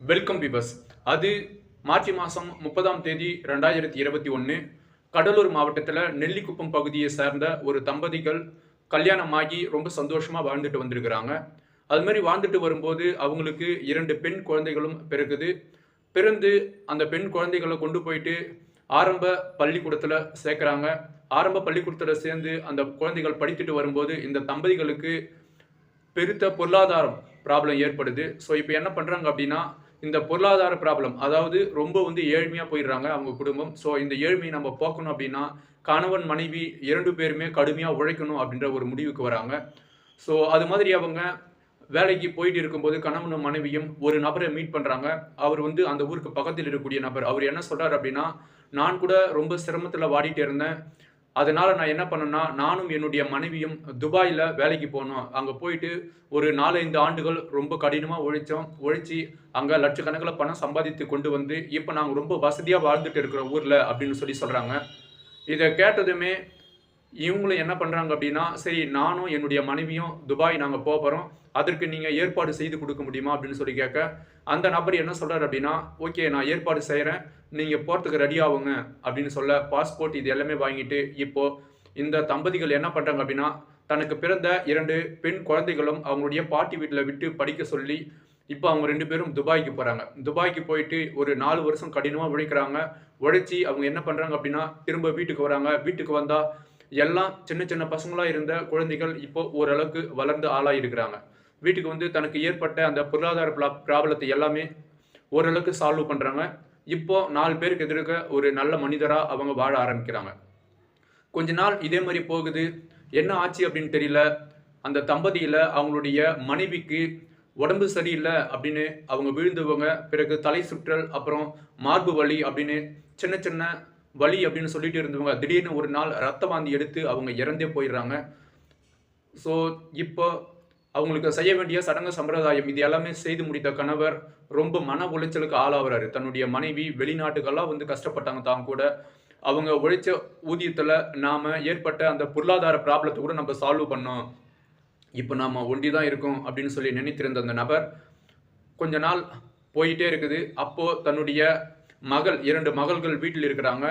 Welcome விவஸ். அது March மாதம் 30ஆம் தேதி 2021 கடலூர் மாவட்டத்தில் நெல்லிக்குப்பம் பகுதியை சேர்ந்த ஒரு தம்பதிகள் கல்யாணமாகி ரொம்ப சந்தோஷமா வாழ்ந்துட்டு வந்திருக்கிறாங்க. அது மாதிரி வாழ்ந்துட்டு வரும்போது அவங்களுக்கு 2 பெண் குழந்தைகளும் பிறகுது. பிறந்து அந்த பெண் குழந்தைகளை கொண்டு போயிட்டு ஆரம்ப பள்ளிக்கூடத்தில் சேர்க்குறாங்க. ஆரம்ப பள்ளிக்கூடத்தில் சேர்ந்து அந்த குழந்தைகள் படித்துட்டு வரும்போது இந்த தம்பதிகளுக்கு பெருத்த பொருளாதாரம் ப்ராப்ளம் ஏற்படுது. ஸோ இப்போ என்ன பண்ணுறாங்க அப்படின்னா, இந்த பொருளாதார ப்ராப்ளம் அதாவது ரொம்ப ஏழ்மையா போயிடுறாங்க அவங்க குடும்பம். ஸோ இந்த ஏழ்மையை நம்ம போக்கணும் அப்படின்னா, கணவன், மனைவி 2 பேருமே கடுமையா உழைக்கணும் அப்படின்ற ஒரு முடிவுக்கு வராங்க. ஸோ அது மாதிரி அவங்க வேலைக்கு போயிட்டு இருக்கும்போது கணவனும், மனைவியும் ஒரு நபரை மீட் பண்றாங்க. அவர் அந்த ஊருக்கு பக்கத்தில் இருக்கக்கூடிய நபர். அவர் என்ன சொல்றாரு அப்படின்னா, "நான் கூட ரொம்ப சிரமத்தில வாடிட்டு இருந்தேன். அதனால நான் என்ன பண்ணேன்னா, நானும் என்னுடைய மனைவியும் துபாயில வேலைக்கு போனோம். அங்க போயிட்டு ஒரு 4, 5 ஆண்டுகள் ரொம்ப கடினமா உழைச்சோம். உழைச்சு அங்க லட்சக்கணக்கில பணம் சம்பாதித்து கொண்டு வந்து, இப்ப நாங்க ரொம்ப வசதியா வாழ்ந்துட்டு இருக்கிறோம் ஊர்ல அப்படின்னு சொல்றாங்க. இத கேட்டதுமே இவங்களும் என்ன பண்றாங்க அப்படின்னா, சரி நானும் என்னுடைய மனைவியும் துபாய் நாங்க போப்போறோம். அதற்கு நீங்க ஏற்பாடு செய்து குடுக்க முடியுமா? அப்படின்னு கேட்க, அந்த நபர் என்ன சொல்றாரு அப்படின்னா, ஓகே நான் ஏற்பாடு செய்றேன். நீங்க போறதுக்கு ரெடி ஆவுங்க அப்படின்னு பாஸ்போர்ட் இது எல்லாமே வாங்கிட்டு, இப்போ இந்த தம்பதிகள் என்ன பண்றாங்க அப்படின்னா, தனக்கு பிறந்த 2 பெண் குழந்தைகளும் அவங்களுடைய பாட்டி வீட்ல விட்டு படிக்க சொல்லி, இப்ப அவங்க 2 பேரும் துபாய்க்கு போறாங்க. துபாய்க்கு போயிட்டு ஒரு 4 வருஷம் கடினமா உழைக்கிறாங்க. உழைச்சு அவங்க என்ன பண்றாங்க அப்படின்னா, திரும்ப வீட்டுக்கு வராங்க. வீட்டுக்கு வந்தா எல்லாம் சின்ன சின்ன பசங்களா இருந்த குழந்தைகள் இப்போ ஓரளவுக்கு வளர்ந்து ஆளாயிருக்கிறாங்க. வீட்டுக்கு தனக்கு ஏற்பட்ட அந்த பொருளாதார ப்ராப்ளத்தை எல்லாமே ஓரளவுக்கு சால்வ் பண்றாங்க. இப்போ 4 பேருக்கு எதிர்க்க ஒரு நல்ல மனிதரா அவங்க வாழ ஆரம்பிக்கிறாங்க. கொஞ்ச நாள் இதே மாரி போகுது. என்ன ஆச்சு அப்படின்னு தெரியல. அந்த தம்பதியில அவங்களுடைய மனைவிக்கு உடம்பு சரியில்ல அப்படின்னு அவங்க விழுந்தவங்க, பிறகு தலை சுற்றல், அப்புறம் மார்பு வலி அப்படின்னு சின்ன சின்ன வலி அப்படின்னு சொல்லிட்டு இருந்தவங்க, திடீர்னு ஒரு நாள் ரத்த வாந்தி எடுத்து அவங்க இறந்தே போயிடுறாங்க. ஸோ இப்போ அவங்களுக்கு செய்ய வேண்டிய சடங்கு சம்பிரதாயம் இது எல்லாமே செய்து முடித்த கணவர் ரொம்ப மன உளைச்சலுக்கு ஆளாகுறாரு. தன்னுடைய மனைவி வெளிநாட்டுக்கெல்லாம் கஷ்டப்பட்டாங்க தான் கூட. அவங்க உழைச்ச ஊதியத்துல நாம ஏற்பட்ட அந்த பொருளாதார ப்ராப்ளத்த கூட நம்ம சால்வ் பண்ணோம். இப்ப நாம ஒண்டி தான் இருக்கோம் அப்படின்னு சொல்லி நினைத்திருந்த அந்த நபர், கொஞ்ச நாள் போயிட்டே இருக்குது. அப்போ தன்னுடைய மகள் 2 மகள்கள் வீட்டில் இருக்கிறாங்க.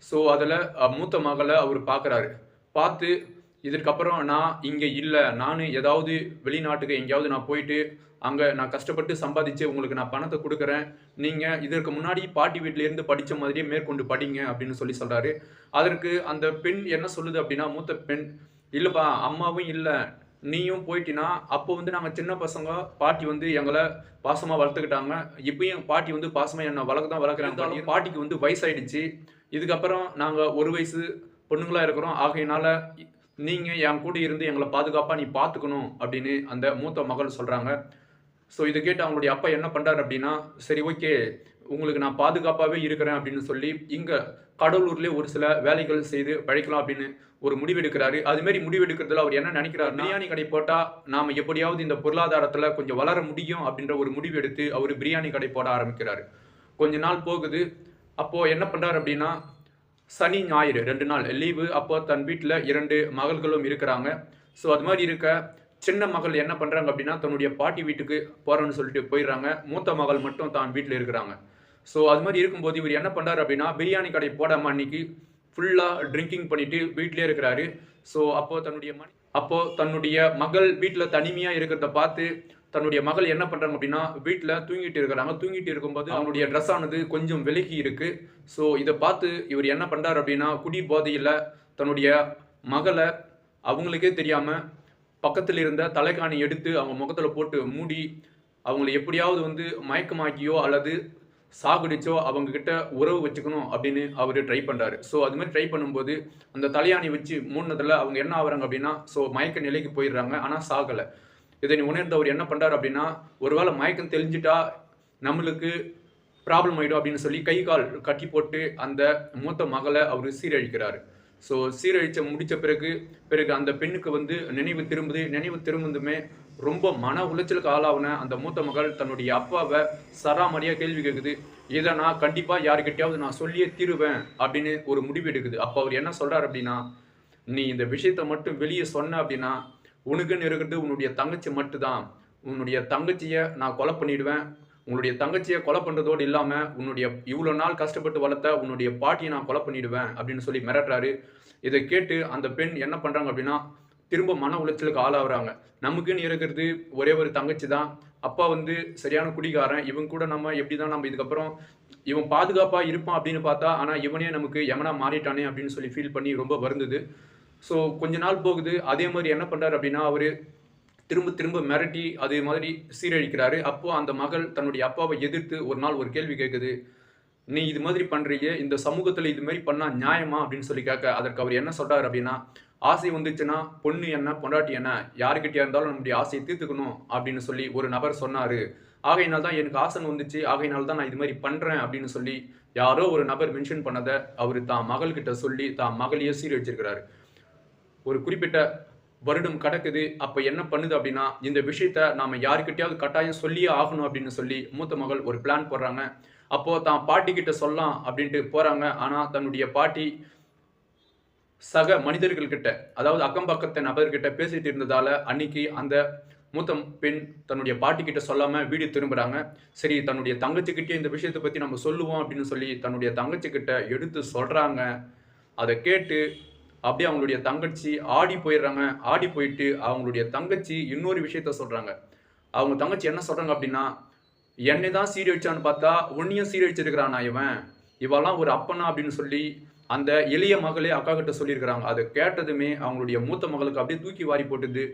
ஸோ அதுல மூத்த மகள அவரு பார்க்குறாரு. பார்த்து இதற்கப்புறம் நான் இங்க இல்ல. நானு ஏதாவது வெளிநாட்டுக்கு எங்கேயாவது நான் போயிட்டு, அங்க நான் கஷ்டப்பட்டு சம்பாதிச்சு உங்களுக்கு நான் பணத்த குடுக்குறேன். நீங்க இதற்கு முன்னாடி பாட்டி வீட்ல இருந்து படிச்ச மாதிரியே மேற்கொண்டு படிங்க அப்படின்னு சொல்றாரு. அதற்கு அந்த பெண் என்ன சொல்லுது அப்படின்னா, மூத்த பெண், "இல்லப்பா அம்மாவும் இல்ல. நீயும் போயிட்டின்னா, அப்போ நாங்க சின்ன பசங்க. பாட்டி எங்கள பாசமா வளர்த்துக்கிட்டாங்க. இப்பயும் பாட்டி பாசமா என்ன வளர்க்க தான் வளர்க்குறாங்க. இருந்தாலும் பாட்டிக்கு வயசாயிடுச்சு. இதுக்கப்புறம் நாங்க ஒரு வயசு பொண்ணுங்களா இருக்கிறோம். ஆகையினால நீங்க என் கூட இருந்து எங்கள பாதுகாப்பா நீ பார்த்துக்கணும்." அப்படின்னு அந்த மூத்த மகள் சொல்றாங்க. ஸோ இத கேட்டு அவங்களுடைய அப்பா என்ன பண்றாரு அப்படின்னா, "சரி ஓகே. உங்களுக்கு நான் பாதுகாப்பாவே இருக்கிறேன்." அப்படின்னு சொல்லி, இங்க கடலூர்லயே ஒரு சில வேலைகள் செய்து பிழைக்கலாம் அப்படின்னு ஒரு முடிவெடுக்கிறாரு. அது மாரி முடிவெடுக்கிறதுல அவர் என்ன நினைக்கிறாருன்னா, பிரியாணி கடை போட்டா நாம எப்படியாவது இந்த பொருளாதாரத்துல கொஞ்சம் வளர முடியும் அப்படின்ற ஒரு முடிவு எடுத்து அவரு பிரியாணி கடை போட ஆரம்பிக்கிறாரு. கொஞ்ச நாள் போகுது. அப்போ என்ன பண்றாரு அப்படின்னா, சனி, ஞாயிறு 2 நாள் லீவு. அப்போ தன் வீட்ல 2 மகள்களும் இருக்கிறாங்க. ஸோ அது மாரி இருக்க, சின்ன மகள் என்ன பண்றாங்க அப்படின்னா, தன்னுடைய பாட்டி வீட்டுக்கு போறேன்னு சொல்லிட்டு போயிடுறாங்க. மூத்த மகள் மட்டும் தான் வீட்ல இருக்கிறாங்க. ஸோ அது மாரி இருக்கும்போது இவரு என்ன பண்றாரு அப்படின்னா, பிரியாணி கடை போடாம அன்னைக்கு ஃபுல்லா ட்ரிங்கிங் பண்ணிட்டு வீட்லயே இருக்கிறாரு. ஸோ அப்போ தன்னுடைய மகள் வீட்ல தனிமையா இருக்கிறத பார்த்து, தன்னுடைய மகள் என்ன பண்றாங்க அப்படின்னா, வீட்ல தூங்கிட்டு இருக்கிறாங்க. தூங்கிட்டு இருக்கும்போது அவங்களுடைய ட்ரெஸ் ஆனது கொஞ்சம் விலகி இருக்கு. ஸோ இத பார்த்து இவரு என்ன பண்றாரு அப்படின்னா, குடி போதையில தன்னுடைய மகள அவங்களுக்கே தெரியாம பக்கத்துல இருந்த தலைகாணி எடுத்து அவங்க முகத்துல போட்டு மூடி, அவங்கள எப்படியாவது மயக்கமாக்கியோ அல்லது சாகடிச்சோ அவங்க கிட்ட உறவு வச்சுக்கணும் அப்படின்னு அவரு ட்ரை பண்றாரு. ஸோ அது மாரி ட்ரை பண்ணும்போது, அந்த தலையாணி வச்சு மூடுனதுல அவங்க என்ன ஆகுறாங்க அப்படின்னா, ஸோ மயக்க நிலைக்கு போயிடுறாங்க. ஆனா சாகல. இதை உணர்ந்தவர் என்ன பண்றாரு அப்படின்னா, ஒருவேளை மயக்கம் தெளிஞ்சுட்டா நம்மளுக்கு ப்ராப்ளம் ஆயிடும் அப்படின்னு சொல்லி கை, கால் கட்டி போட்டு அந்த மூத்த மகள அவரு சீரழிக்கிறாரு. ஸோ சீரழிச்சு முடிச்ச பிறகு பிறகு அந்த பெண்ணுக்கு நினைவு திரும்புது. நினைவு திரும்புனதுமே ரொம்ப மன உளைச்சலுக்கு ஆளாவுன அந்த மூத்த மகள் தன்னுடைய அப்பாவ சராமரியா கேள்வி கேட்குது. இத நான் கண்டிப்பா யார்கிட்டயாவது நான் சொல்லியே தீருவேன் அப்படின்னு ஒரு முடிவு எடுக்குது. அப்ப அவர் என்ன சொல்றாரு அப்படின்னா, "நீ இந்த விஷயத்த மட்டும் வெளிய சொன்ன அப்படின்னா, உனக்குன்னு இருக்கிறது உன்னுடைய தங்கச்சி மட்டும் தான். உன்னுடைய தங்கச்சிய நான் கொலை பண்ணிடுவேன். உன்னுடைய தங்கச்சியை கொலை பண்ணுறதோடு இல்லாமல் உன்னுடைய இவ்வளோ நாள் கஷ்டப்பட்டு வளர்த்த உன்னுடைய பாட்டியை நான் கொலை பண்ணிடுவேன் அப்படின்னு சொல்லி மிரட்டுறாரு. இதை கேட்டு அந்த பெண் என்ன பண்ணுறாங்க அப்படின்னா திரும்ப மன உளைச்சலுக்கு ஆளாகிறாங்க. நமக்குன்னு இருக்கிறது ஒரே ஒரு தங்கச்சி தான். அப்பா வந்து சரியான குடிகாரன். இவங்க கூட நம்ம எப்படி தான் நம்ம இதுக்கப்புறம் இவன் பாதுகாப்பாக இருப்பான் அப்படின்னு பார்த்தா, ஆனால் இவனே நமக்கு எமனா மாறிட்டானே அப்படின்னு சொல்லி ஃபீல் பண்ணி ரொம்ப வருந்தது. ஸோ கொஞ்ச நாள் போகுது. அதே மாதிரி என்ன பண்ணுறாரு அப்படின்னா, அவர் திரும்ப திரும்ப மிரட்டி அதே மாதிரி சீரழிக்கிறாரு. அப்போ அந்த மகள் தன்னுடைய அப்பாவை எதிர்த்து ஒரு நாள் ஒரு கேள்வி கேட்குது. நீ இது மாதிரி பண்றீங்க, இந்த சமூகத்துல இது மாதிரி பண்ணா நியாயமா அப்படின்னு சொல்லி கேட்க, அதற்கு அவர் என்ன சொல்றாரு அப்படின்னா, ஆசை வந்துச்சுன்னா பொண்ணு என்ன பொண்டாட்டி என்ன யாருக்கிட்டயா இருந்தாலும் நம்முடைய ஆசையை தீர்த்துக்கணும் அப்படின்னு சொல்லி ஒரு நபர் சொன்னாரு. ஆகையினால் தான் எனக்கு ஆசை வந்துச்சு, ஆகையினால் தான் நான் இது மாதிரி பண்றேன் அப்படின்னு சொல்லி யாரோ ஒரு நபர் மென்ஷன் பண்ணதை அவர் தான் மகள்கிட்ட சொல்லி தான் மகளையே சீரழிச்சிருக்கிறாரு. ஒரு குறிப்பிட்ட வருடம் கடக்குது. அப்ப என்ன பண்ணுது அப்படின்னா, இந்த விஷயத்த நாம யாருக்கிட்டையாவது கட்டாயம் சொல்லியே ஆகணும் அப்படின்னு சொல்லி மூத்த மகள் ஒரு பிளான் போடுறாங்க. அப்போ தான் பாட்டி கிட்ட சொல்லலாம் அப்படின்ட்டு போறாங்க. ஆனா தன்னுடைய பாட்டி சக மனிதர்கள் கிட்ட, அதாவது அக்கம் பக்கத்து நபர்கிட்ட பேசிட்டு இருந்ததால அன்னைக்கு அந்த மூத்த பெண் தன்னுடைய பாட்டி கிட்ட சொல்லாம வீடு திரும்புறாங்க. சரி, தன்னுடைய தங்கச்சி கிட்டே இந்த விஷயத்தை பத்தி நம்ம சொல்லுவோம் அப்படின்னு சொல்லி தன்னுடைய தங்கச்சி கிட்ட எடுத்து சொல்றாங்க. அதை கேட்டு அப்படியே அவங்களுடைய தங்கச்சி ஆடி போயிடுறாங்க. ஆடி போயிட்டு அவங்களுடைய தங்கச்சி இன்னொரு விஷயத்த சொல்றாங்க. அவங்க தங்கச்சி என்ன சொல்றாங்க அப்படின்னா, என்னை தான் சீரழிச்சான்னு பார்த்தா உன்னையும் சீரழிச்சிருக்கிறானா இவன், இவெல்லாம் ஒரு அப்பனா அப்படின்னு சொல்லி அந்த எளிய மகளே அக்கா கிட்ட சொல்லியிருக்கிறாங்க. அதை கேட்டதுமே அவங்களுடைய மூத்த மகளுக்கு அப்படியே தூக்கி வாரி போட்டுது.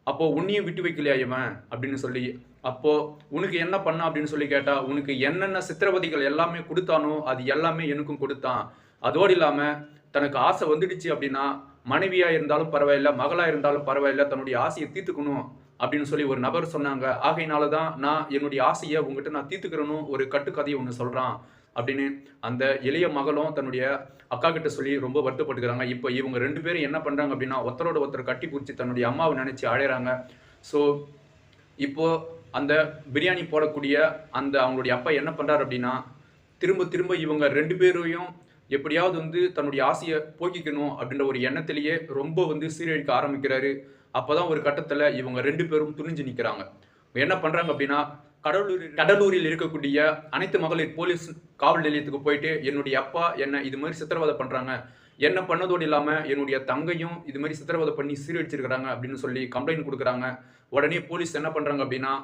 அப்போ உன்னையும் விட்டு வைக்கலையா இவன் அப்படின்னு சொல்லி, அப்போ உனக்கு என்ன பண்ணா அப்படின்னு சொல்லி கேட்டா, உனக்கு என்னென்ன சித்திரவதைகள் எல்லாமே கொடுத்தானோ அது எல்லாமே எனக்கும் கொடுத்தான். அதோடு இல்லாம தனக்கு ஆசை வந்துடுச்சு அப்படின்னா மனைவியா இருந்தாலும் பரவாயில்ல, மகளா இருந்தாலும் பரவாயில்ல, தன்னுடைய ஆசையை தீர்த்துக்கணும் அப்படின்னு சொல்லி ஒரு நபர் சொன்னாங்க. ஆகையினால தான் நான் என்னுடைய ஆசையை உங்ககிட்ட நான் தீர்த்துக்கிறணும் ஒரு கட்டுக்கதையை ஒன்று சொல்றான் அப்படின்னு அந்த எளிய மகளும் தன்னுடைய அக்கா கிட்ட சொல்லி ரொம்ப வருத்தப்பட்டுக்கிறாங்க. இப்போ இவங்க 2 பேரும் என்ன பண்றாங்க அப்படின்னா ஒருத்தரோட ஒருத்தர் கட்டி பிடிச்சி தன்னுடைய அம்மாவை நினைச்சு அழைறாங்க. ஸோ இப்போ அந்த பிரியாணி போடக்கூடிய அந்த அவங்களுடைய அப்பா என்ன பண்றாரு அப்படின்னா, திரும்ப திரும்ப இவங்க 2 பேரையும் எப்படியாவது வந்து தன்னுடைய ஆசையை போக்கிக்கணும் அப்படின்ற ஒரு எண்ணத்திலேயே ரொம்ப வந்து சீரழிக்க ஆரம்பிக்கிறாரு. அப்போதான் ஒரு கட்டத்தில் இவங்க 2 பேரும் துணிஞ்சு நிற்கிறாங்க. என்ன பண்றாங்க அப்படின்னா, கடலூரில் இருக்கக்கூடிய அனைத்து மகளிர் போலீஸ் காவல் நிலையத்துக்கு போயிட்டு என்னுடைய அப்பா என்ன இது மாதிரி சித்திரவதை பண்றாங்க, என்ன பண்ணதோடு இல்லாம என்னுடைய தங்கையும் இது மாதிரி சித்திரவதை பண்ணி சீரழிச்சிருக்கிறாங்க அப்படின்னு சொல்லி கம்ப்ளைண்ட் கொடுக்குறாங்க. உடனே போலீஸ் என்ன பண்றாங்க அப்படின்னா,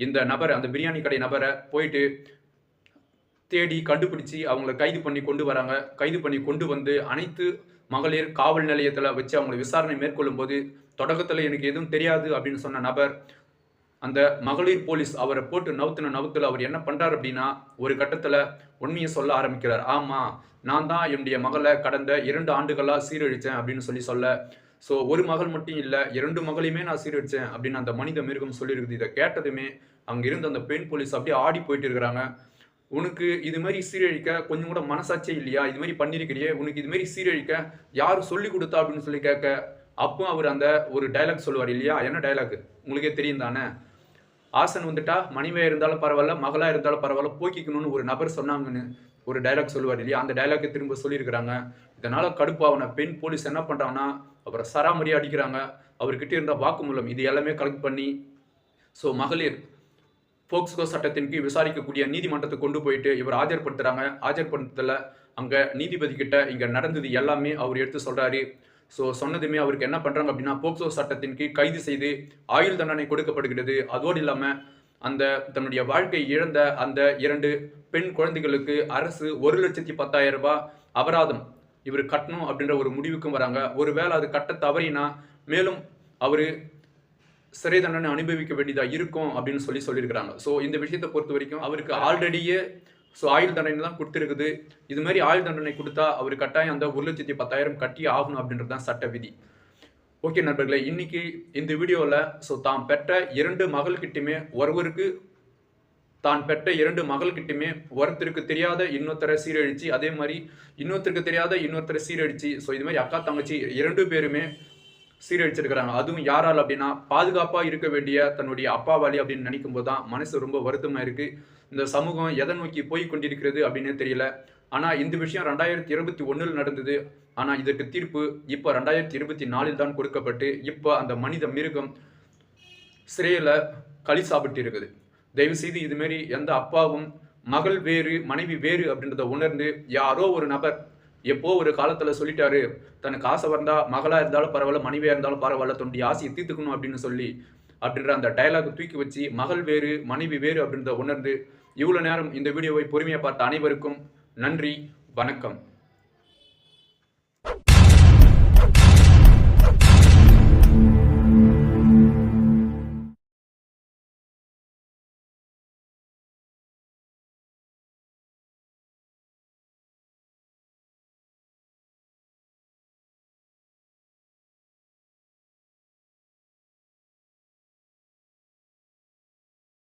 இந்த நபரை அந்த பிரியாணி கடை நபரை போயிட்டு தேடி கண்டுபிடிச்சி அவங்கள கைது பண்ணி கொண்டு வராங்க. கைது பண்ணி கொண்டு வந்து அனைத்து மகளிர் காவல் நிலையத்தில் வச்சு அவங்களை விசாரணை மேற்கொள்ளும் போது, தொடக்கத்தில் எனக்கு எதுவும் தெரியாது அப்படின்னு சொன்ன நபர் அந்த மகளிர் போலீஸ் அவரை போட்டு நவுத்துல அவர் என்ன பண்றாரு அப்படின்னா, ஒரு கட்டத்துல உண்மையை சொல்ல ஆரம்பிக்கிறார். ஆமா, நான் தான் என்னுடைய மகளை கடந்த 2 ஆண்டுகளா சீரழிச்சேன் அப்படின்னு சொல்ல. ஸோ ஒரு மகள் மட்டும் இல்ல, 2 மகளையுமே நான் சீரழிச்சேன் அப்படின்னு அந்த மனித மிருகம் சொல்லியிருக்குது. இதை கேட்டதுமே அங்க இருந்த அந்த பெண் போலீஸ் அப்படியே ஆடி போயிட்டு இருக்கிறாங்க. உனக்கு இது மாதிரி சீரழிக்க கொஞ்சம் கூட மனசாட்சியே இல்லையா? இது மாதிரி பண்ணிருக்கிறியே, உனக்கு இது மாதிரி சீரழிக்க யாரு சொல்லி கொடுத்தா அப்படின்னு சொல்லி கேட்க, அப்போ அவர் அந்த ஒரு டைலாக் சொல்லுவார் இல்லையா? என்ன டைலாக் உங்களுக்கே தெரியும் தானே? ஆசன் வந்துட்டா மனைவியா இருந்தாலும் பரவாயில்ல, மகளா இருந்தாலும் பரவாயில்ல, போக்கிக்கணும்னு ஒரு நபர் சொன்னாங்கன்னு ஒரு டைலாக் சொல்லுவார் இல்லையா? அந்த டைலாக்கை திரும்ப சொல்லியிருக்கிறாங்க. இதனால கடுப்பாவன பெண் போலீஸ் என்ன பண்றாங்கன்னா, அவரை சராமரியா அடிக்கிறாங்க. அவர்கிட்ட இருந்த வாக்குமூலம் இது எல்லாமே கலெக்ட் பண்ணி, ஸோ மகளிர் போக்ஸ்கோ சட்டத்தின் கீழ் விசாரிக்கக்கூடிய நீதிமன்றத்துக்கு கொண்டு போயிட்டு இவர் ஆஜர்படுத்துறாங்க. ஆஜர்படுத்தல அங்க நீதிபதி கிட்ட இங்க நடந்தது எல்லாமே அவர் எடுத்து சொல்றாரு. ஸோ சொன்னதுமே அவருக்கு என்ன பண்றாங்க அப்படின்னா, போக்சோ சட்டத்தின் கீழ் கைது செய்து ஆயுள் தண்டனை கொடுக்கப்படுகிறது. அதோடு இல்லாம அந்த தன்னுடைய வாழ்க்கை இழந்த அந்த 2 பெண் குழந்தைகளுக்கு அரசு 1,10,000 ரூபாய் அபராதம் இவர் கட்டணும் அப்படின்ற ஒரு முடிவுக்கும் வராங்க. ஒருவேளை அது கட்ட தவறினா மேலும் அவரு சிறை தண்டனை அனுபவிக்க வேண்டியதா இருக்கும் அப்படின்னு சொல்லியிருக்கிறாங்க. ஸோ இந்த விஷயத்தை பொறுத்த வரைக்கும் அவருக்கு ஆல்ரெடியே ஆயுள் தண்டனை தான் கொடுத்துருக்குது. இது மாதிரி ஆயுள் தண்டனை கொடுத்தா அவர் கட்டாயம் அந்த 1,10,000 கட்டி ஆகணும் அப்படின்றது தான் சட்ட விதி. ஓகே நண்பர்களே, இன்னைக்கு இந்த வீடியோவில் தான் பெற்ற 2 மகள்கிட்டையுமே ஒருவருக்கு தான் பெற்ற 2 மகள்கிட்டையுமே ஒருத்தருக்கு தெரியாத இன்னொருத்தரை சீரழிச்சு, அதே மாதிரி இன்னொருத்தருக்கு தெரியாத இன்னொருத்தரை சீரழிச்சு, ஸோ இது மாதிரி அக்கா தங்கச்சி 2 பேருமே சீரழிச்சிருக்கிறாங்க. அதுவும் யாரால் அப்படின்னா, பாதுகாப்பாக இருக்க வேண்டிய தன்னுடைய அப்பாவாளி அப்படின்னு நினைக்கும் போது தான் மனசு ரொம்ப வருத்தமாக இருக்கு. இந்த சமூகம் எதை நோக்கி போய் கொண்டிருக்கிறது அப்படின்னே தெரியல. ஆனால் இந்த விஷயம் 2021 நடந்தது. ஆனால் இதற்கு தீர்ப்பு இப்போ 2024 தான் கொடுக்கப்பட்டு இப்போ அந்த மனித மிருகம் சிறையில் களி சாப்பிட்டு இருக்குது. தயவுசெய்து இதுமாரி எந்த அப்பாவும் மகள் வேறு மனைவி வேறு அப்படின்றத உணர்ந்து, யாரோ ஒரு நபர் எப்போ ஒரு காலத்துல சொல்லிட்டாரு, தனக்கு ஆசை வந்தா மகளா இருந்தாலும் பரவாயில்ல, மனைவியா இருந்தாலும் பரவாயில்ல, தன்னுடைய ஆசையை தீர்த்துக்கணும் அப்படின்னு சொல்லி அப்படின்ற அந்த டயலாக் தூக்கி வச்சு மகள் வேறு மனைவி வேறு அப்படின்றத உணர்ந்து இவ்வளவு நேரம் இந்த வீடியோவை பொறுமையா பார்த்த அனைவருக்கும் நன்றி, வணக்கம்.